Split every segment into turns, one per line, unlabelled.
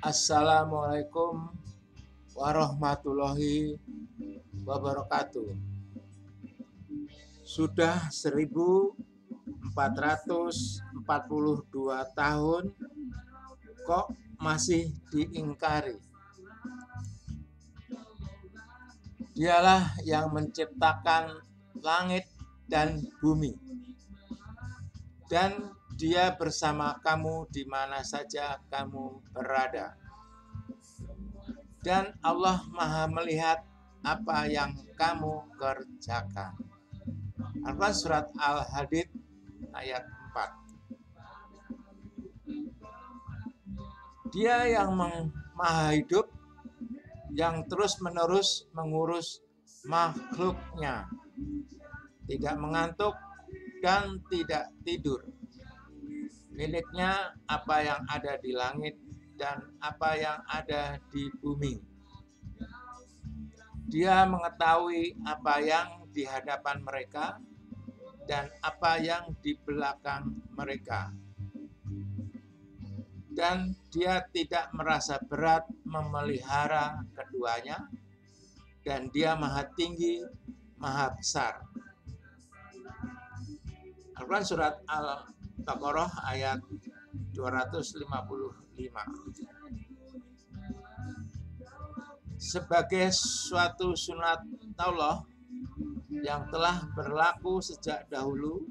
Assalamualaikum warahmatullahi wabarakatuh. Sudah 1442 tahun kok masih diingkari. Dialah yang menciptakan langit dan bumi. Dan Dia bersama kamu di mana saja kamu berada. Dan Allah Maha melihat apa yang kamu kerjakan. Al-Quran Surat Al-Hadid ayat 4. Dia yang maha hidup, yang terus-menerus mengurus makhluknya, tidak mengantuk dan tidak tidur. Miliknya apa yang ada di langit dan apa yang ada di bumi. Dia mengetahui apa yang di hadapan mereka dan apa yang di belakang mereka. Dan Dia tidak merasa berat memelihara keduanya, dan Dia maha tinggi, maha besar. Al-Quran Surat Al-Baqarah ayat 255. Sebagai suatu sunat Allah yang telah berlaku sejak dahulu,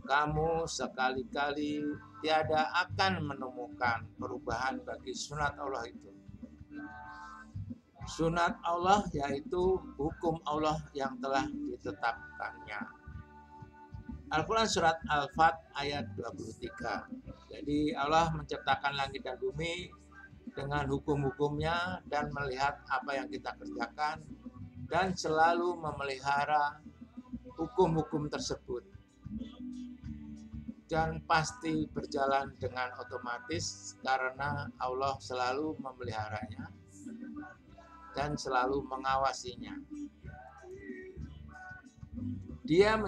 kamu sekali-kali tiada akan menemukan perubahan bagi sunat Allah itu. Sunat Allah yaitu hukum Allah yang telah ditetapkannya. Al-Quran Surat Al-Fat ayat 23. Jadi Allah menciptakan langit dan bumi dengan hukum-hukumnya dan melihat apa yang kita kerjakan dan selalu memelihara hukum-hukum tersebut. Dan pasti berjalan dengan otomatis karena Allah selalu memeliharanya dan selalu mengawasinya. Dia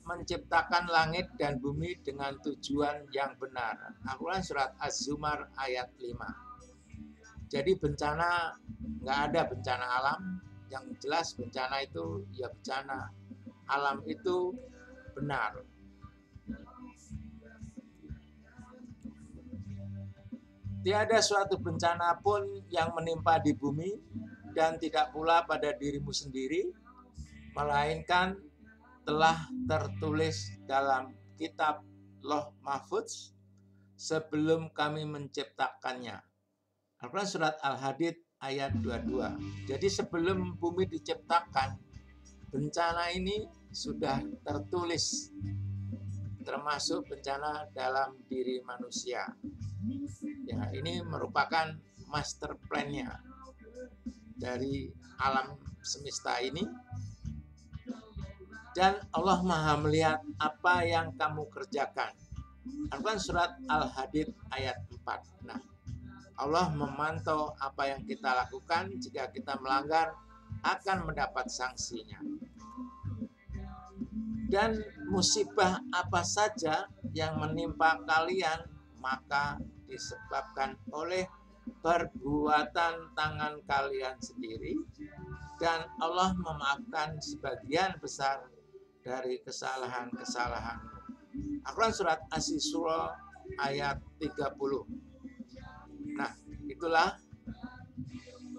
menciptakan langit dan bumi dengan tujuan yang benar. Al-Quran Surat Az-Zumar ayat 5. Jadi bencana, nggak ada bencana alam. Yang jelas bencana itu ya bencana alam itu benar. Tiada suatu bencana pun yang menimpa di bumi dan tidak pula pada dirimu sendiri, melainkan telah tertulis dalam kitab Lauh Mahfuz sebelum kami menciptakannya. Al-Quran Surat Al-Hadid ayat 22. Jadi sebelum bumi diciptakan, bencana ini sudah tertulis, termasuk bencana dalam diri manusia. Ya, ini merupakan master plan-nya dari alam semesta ini. Dan Allah Maha melihat apa yang kamu kerjakan. Al-Quran Surat Al-Hadid ayat 4. Nah, Allah memantau apa yang kita lakukan. Jika kita melanggar, akan mendapat sanksinya. Dan musibah apa saja yang menimpa kalian, maka disebabkan oleh perbuatan tangan kalian sendiri. Dan Allah memaafkan sebagian besar dari kesalahan-kesalahan. Al-Quran Surat As-Isra ayat 30. Nah, itulah.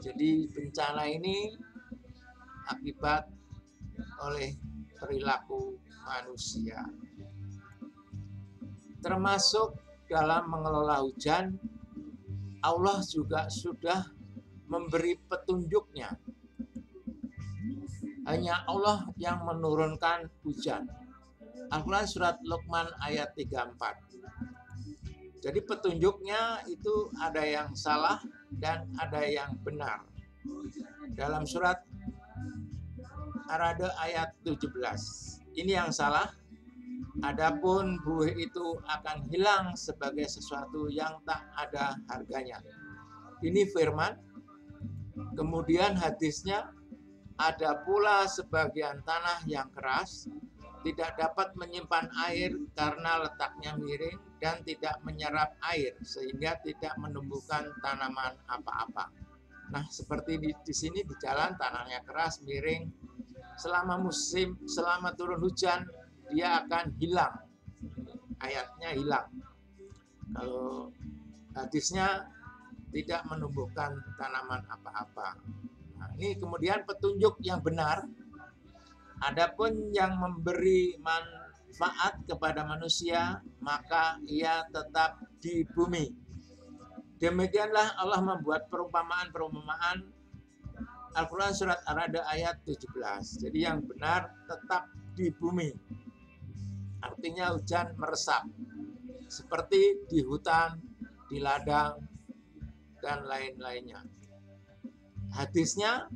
Jadi bencana ini akibat oleh perilaku manusia. Termasuk dalam mengelola hujan, Allah juga sudah memberi petunjuknya. Hanya Allah yang menurunkan hujan. Al-Quran Surat Luqman ayat 34. Jadi petunjuknya itu ada yang salah dan ada yang benar. Dalam surat Ar-Ra'd ayat 17. Ini yang salah. Adapun buih itu akan hilang sebagai sesuatu yang tak ada harganya. Ini firman. Kemudian hadisnya, ada pula sebagian tanah yang keras tidak dapat menyimpan air karena letaknya miring dan tidak menyerap air sehingga tidak menumbuhkan tanaman apa-apa. Nah, seperti di sini di jalan tanahnya keras, miring. Selama turun hujan dia akan hilang. Ayatnya hilang. Kalau hadisnya tidak menumbuhkan tanaman apa-apa. Nah, ini kemudian petunjuk yang benar. Adapun yang memberi manfaat kepada manusia, maka ia tetap di bumi. Demikianlah Allah membuat perumpamaan-perumpamaan Al-Quran surat Ar-Ra'd ayat 17. Jadi yang benar tetap di bumi. Artinya hujan meresap. Seperti di hutan, di ladang, dan lain-lainnya. Hadisnya,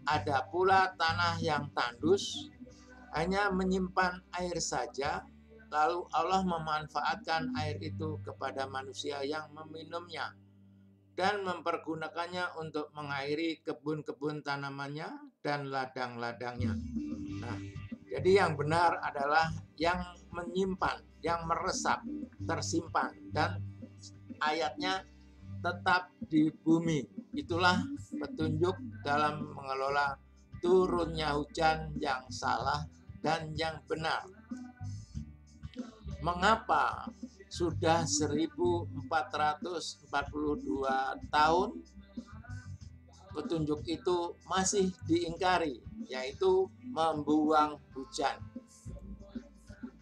ada pula tanah yang tandus, hanya menyimpan air saja, lalu Allah memanfaatkan air itu kepada manusia yang meminumnya dan mempergunakannya untuk mengairi kebun-kebun tanamannya dan ladang-ladangnya. Nah, jadi yang benar adalah yang menyimpan, yang meresap, tersimpan, dan ayatnya tetap di bumi. Itulah petunjuk dalam mengelola turunnya hujan yang salah dan yang benar. Mengapa sudah 1442 tahun petunjuk itu masih diingkari, yaitu membuang hujan.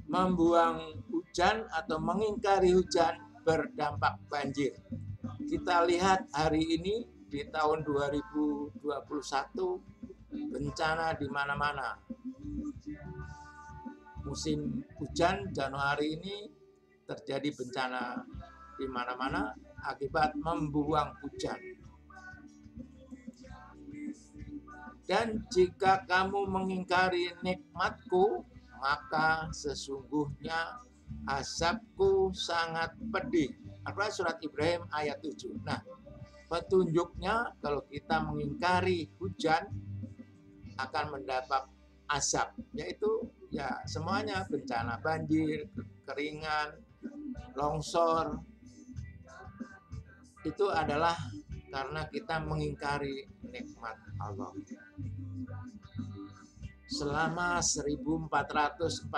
Membuang hujan atau mengingkari hujan berdampak banjir. Kita lihat hari ini di tahun 2021 bencana di mana-mana. Musim hujan Januari ini terjadi bencana di mana-mana akibat membuang hujan. Dan jika kamu mengingkari nikmatku, maka sesungguhnya azabku sangat pedih. Al-Quran surat Ibrahim ayat 7. Nah, petunjuknya kalau kita mengingkari hujan akan mendapat azab, yaitu ya semuanya bencana banjir, kekeringan, longsor. Itu adalah karena kita mengingkari nikmat Allah. Selama 1442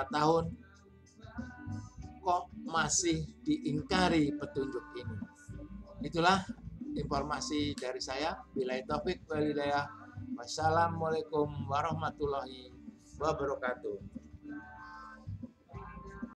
tahun kok masih diingkari petunjuk ini. Itulah informasi dari saya. Billahi taufik wal hidayah. Wassalamualaikum warahmatullahi wabarakatuh.